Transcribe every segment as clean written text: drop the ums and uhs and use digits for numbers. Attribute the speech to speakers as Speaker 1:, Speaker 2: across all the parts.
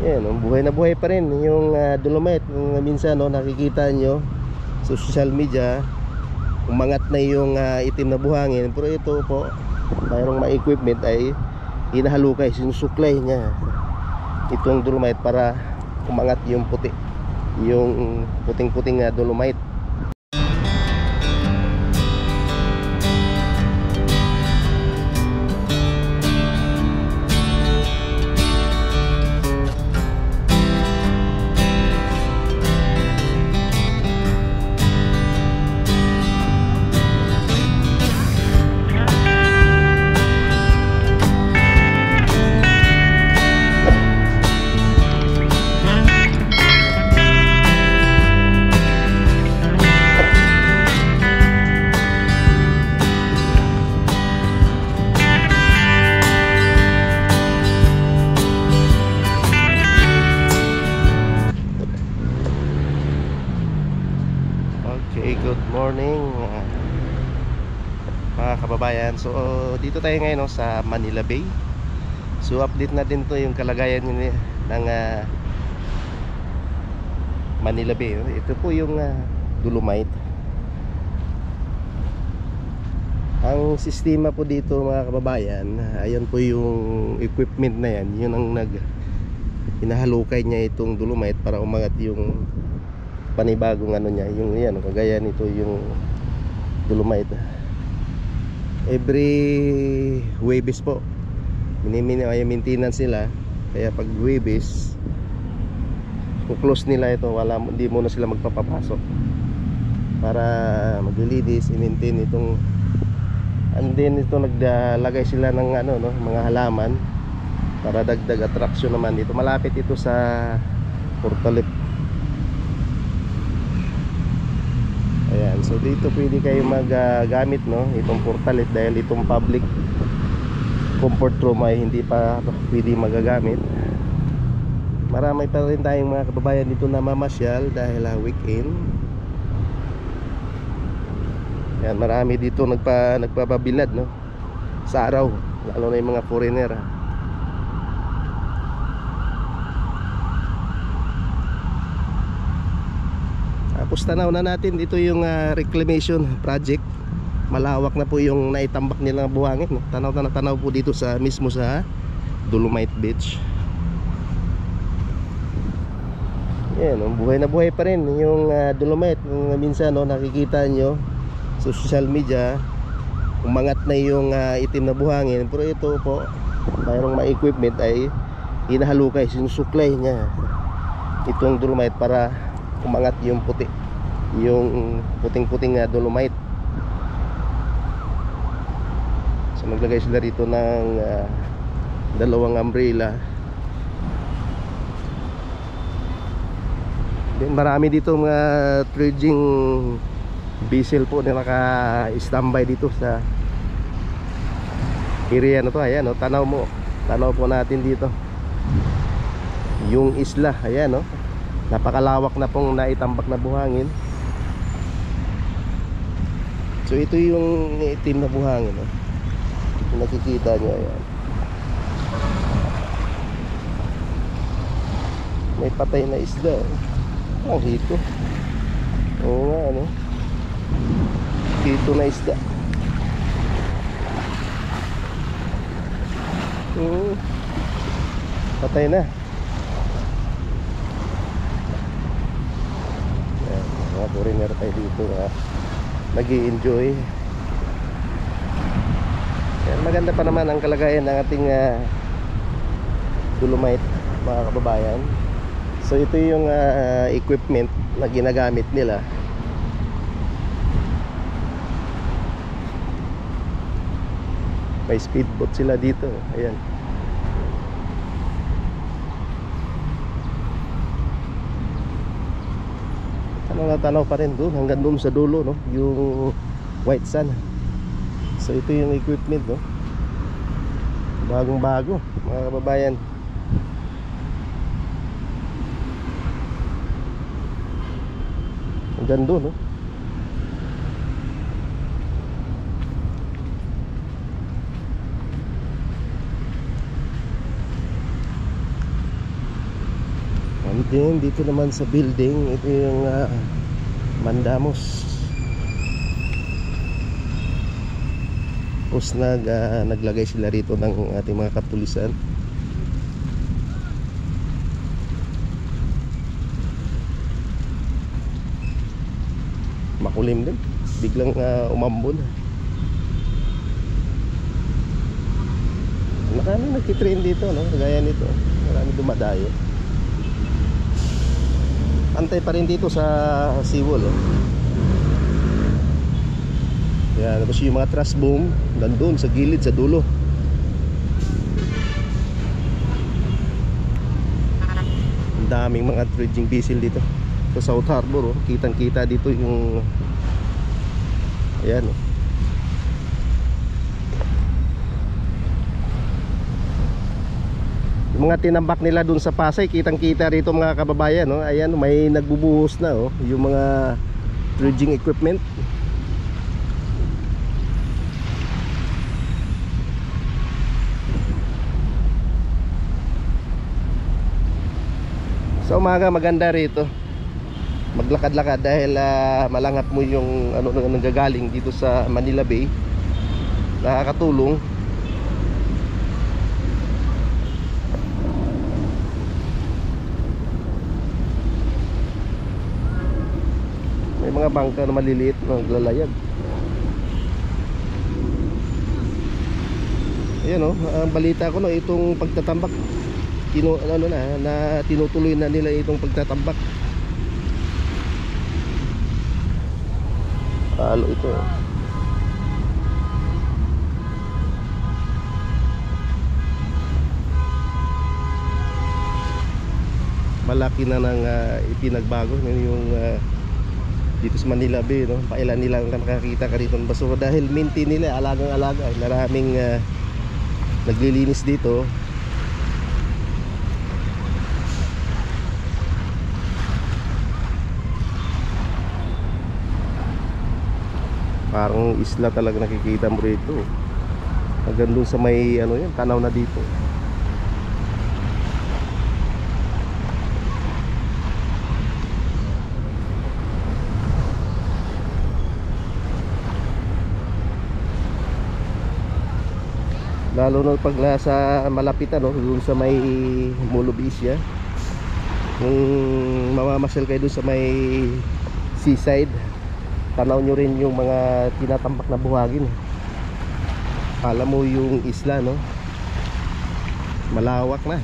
Speaker 1: Yan, buhay na buhay pa rin yung Dolomite. Minsan nakikita nyo sa social media, umangat na yung itim na buhangin. Pero ito po, mayroong mga equipment ay hinahalukay, sinusuklay niya itong Dolomite para umangat yung puti, yung puting-puting Dolomite. Okay, good morning mga kababayan. So dito tayo ngayon sa Manila Bay. So update natin to yung kalagayan ng Manila Bay. Ito po yung Dolomite. Ang sistema po dito mga kababayan, ayan po yung equipment na yan. Yun ang hinahalukay niya itong Dolomite para umangat yung panibagong niya, yung yan, kagaya nito yung Dolomite. Every Huwebes po ay maintenance nila, kaya pag Huwebes close nila ito, hindi muna sila magpapapasok para maglilinis, i-maintain itong, and then ito naglalagay sila ng mga halaman para dagdag attraction naman dito. Malapit ito sa Portalip. Ayan, so dito pwede kayo maggamit itong Portalip, dahil itong public comfort room ay hindi pa pwede magagamit. Marami pa rin tayong mga kababayan dito na mamasyal dahil weekend. Ayan, marami dito nagpapabilad sa araw, lalo na yung mga foreigner. Tapos tanaw na natin dito yung reclamation project. Malawak na po yung naitambak nilang buhangin, tanaw po dito mismo sa Dolomite Beach. Yan, buhay na buhay pa rin yung Dolomite. Minsan nakikita nyo sa social media, umangat na yung itim na buhangin. Pero ito po, mayroong mga equipment ay hinahalukay, sinusuklay niya itong Dolomite para umangat yung puti, yung puting-puting Dolomite. So naglagay sila rito ng dalawang umbrella. Then marami dito mga dredging vessel po na naka-standby dito sa area na to. Ayan, tanaw po natin dito yung isla. Ayan, napakalawak na pong naitambak na buhangin. So ito yung itim na buhangin, kung nakikita nyo. Ayan, may patay na isda. Ang hito. Oo nga, hito na isda. Patay na. Mga foreigner tayo dito nag-i-enjoy. Maganda pa naman ang kalagayan ng ating Dolomite mga kababayan. So ito yung equipment na ginagamit nila. May speedboat sila dito. Ayan. Tanaw pa rin doon, hanggang doon sa dulo, yung white sand. So ito yung equipment, bagong bago mga kababayan. Hanggang doon, And then dito naman sa building, ito yung Mandamos. Tapos naglagay sila rito ng ating mga kapulisan. Makulim din, biglang umambon. Marami nagtitrain dito, no? Gaya nito, marami dumadayo. Antay pa rin dito sa seawall, oh. Yan, tapos yung mga truss boom nandun sa gilid, sa dulo. Ang daming mga dredging vessel dito sa South Harbor, oh. Kitang kita dito yung ayan, oh. Yung mga tinambak nila dun sa Pasay, kitang kita rito mga kababayan, no? Ayan, may nagbubuhos na, oh, yung mga dredging equipment. Sa umaga maganda rito maglakad-lakad dahil malangat mo yung ano nanggagaling dito sa Manila Bay. Nakakatulong. May mga bangka na maliliit na naglalayag. Ayan, oh, ang balita ko, no, itong pagtatambak tinutuloy na nila itong pagtatambak. Halo ito. Malaki na nang ipinagbago yung dito sa Manila Bay, no? Pailan nilang nakakita ka rito ng basura dahil maintain nila, alagang-alaga. Maraming naglilinis dito. Parang isla talaga nakikita mo rito. Hanggang dun sa may ano yan, tanaw na dito. Lalo na pag nasa malapitan, no, dun sa may Molobisya. Kung mamamasyal kayo dun sa may seaside, tanaw nyo rin yung mga tinatambak na buhagin. Alam mo yung isla, no? Malawak na.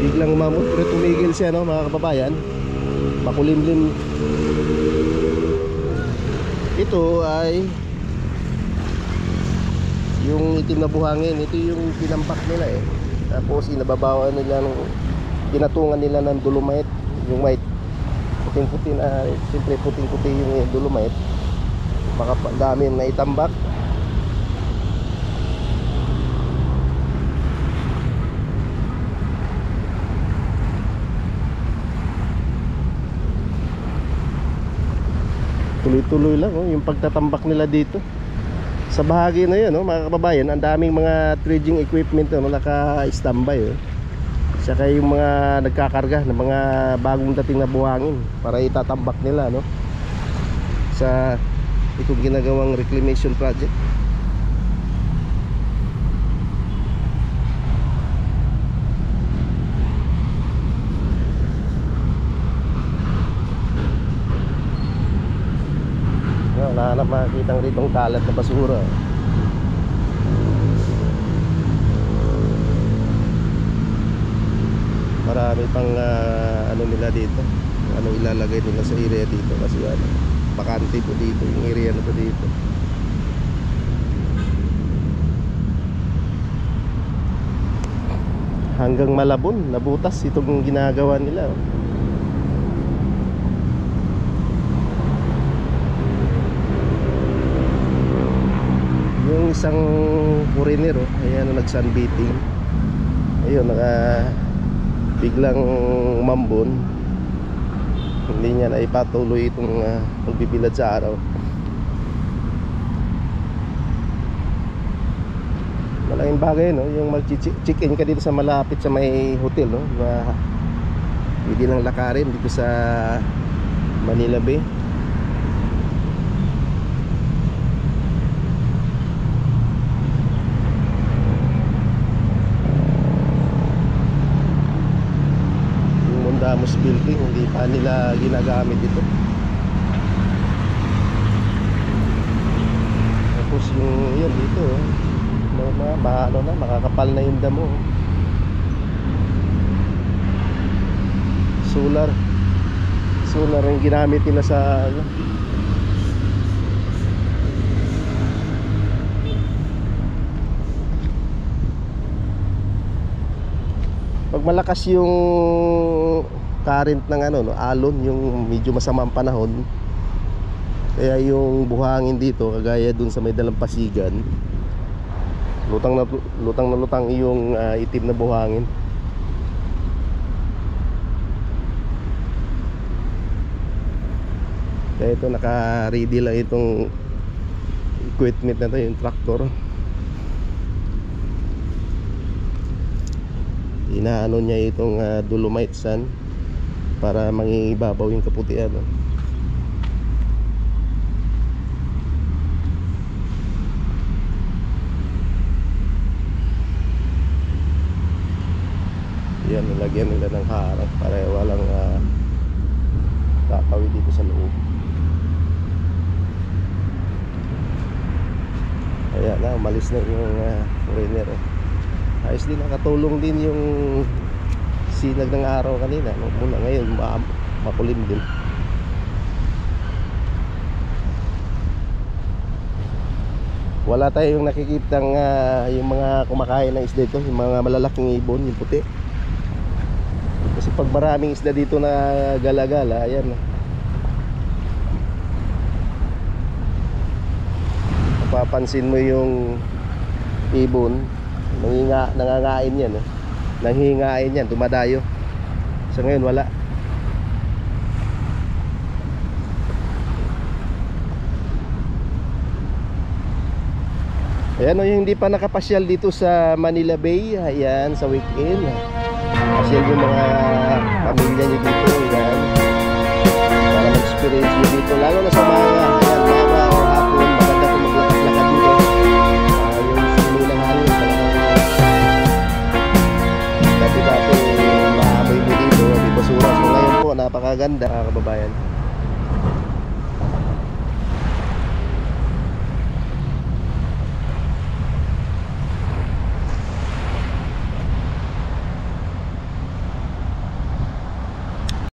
Speaker 1: Biglang umamot pero tumigil siya, no, mga kababayan. Makulimlim. Ito ay yung itim na buhangin. Ito yung tinampak nila, eh. Tapos inababawan nila ng pinatungan nila ng dolomite, yung white puting-puti na, siyempre puting-puti yung dolomite. Baka dami na itambak. Tuloy-tuloy lang, oh, yung pagtatambak nila dito sa bahagi na yun, oh, mga kababayan. Ang daming mga dredging equipment, oh, naka-standby, oh. Saka yung mga nagkakarga ng mga bagong dating na buhangin para itatambak nila, no, sa itong ginagawang reclamation project. Wala na makikitang ritong kalat na basura. Marami pang ano nila dito, ano ilalagay nila sa area dito kasi ano, bakante po dito yung area na to dito. Hanggang Malabon, nabutas itong ginagawa nila, oh. Yung isang foreigner, oh, ayan, nag-sunbathing. Ayun, biglang umambon. Hindi niya na ipatuloy itong pagbibilad sa araw. Malaking bagay, no? Yung mag-check-in ka dito sa malapit sa may hotel, no? Pwede lang lakarin dito sa Manila Bay. Yung Mondamos building, hindi pa nila ginagamit ito. Tapos yung yun dito, makakapal na yung damo. Solar yung ginamit nila sa ano. Pag malakas yung current ng ano, no, alon, yung medyo masama ang panahon, kaya yung buhangin dito kagaya dun sa may dalampasigan, lutang na lutang yung itim na buhangin. Kaya ito naka-ready lang itong equipment na to, yung tractor. Inaano niya itong dolomite sand para mangingibabaw yung kaputian, no? Yan, nilagyan nila ng harang para walang kakawin dito sa loob. Ayan na, umalis na yung foreigner. Ayos din, nakatulong din yung sinag ng araw kanina, no? Mula ngayon makulim din. Wala tayong nakikitang yung mga kumakain ng isda dito, yung mga malalaking ibon, yung puti. Kasi pag maraming isda dito na gala-gala, ayan, mapapansin mo yung ibon, nangangain yan, nanghingain yan, dumadayo. So ngayon wala. Ayan, o, yung hindi pa nakapasyal dito sa Manila Bay, ayan, sa weekend, pasyal yung mga pamilya nyo dito, ayan, para mag-experience nyo dito, lalo na sa mga, ayan, mga hapon, maganda kung maglakad-lakad dito. Yung sino ng hangin, dati-dati maamoy mo dito, di basura. So ngayon po, napakaganda, mga kababayan.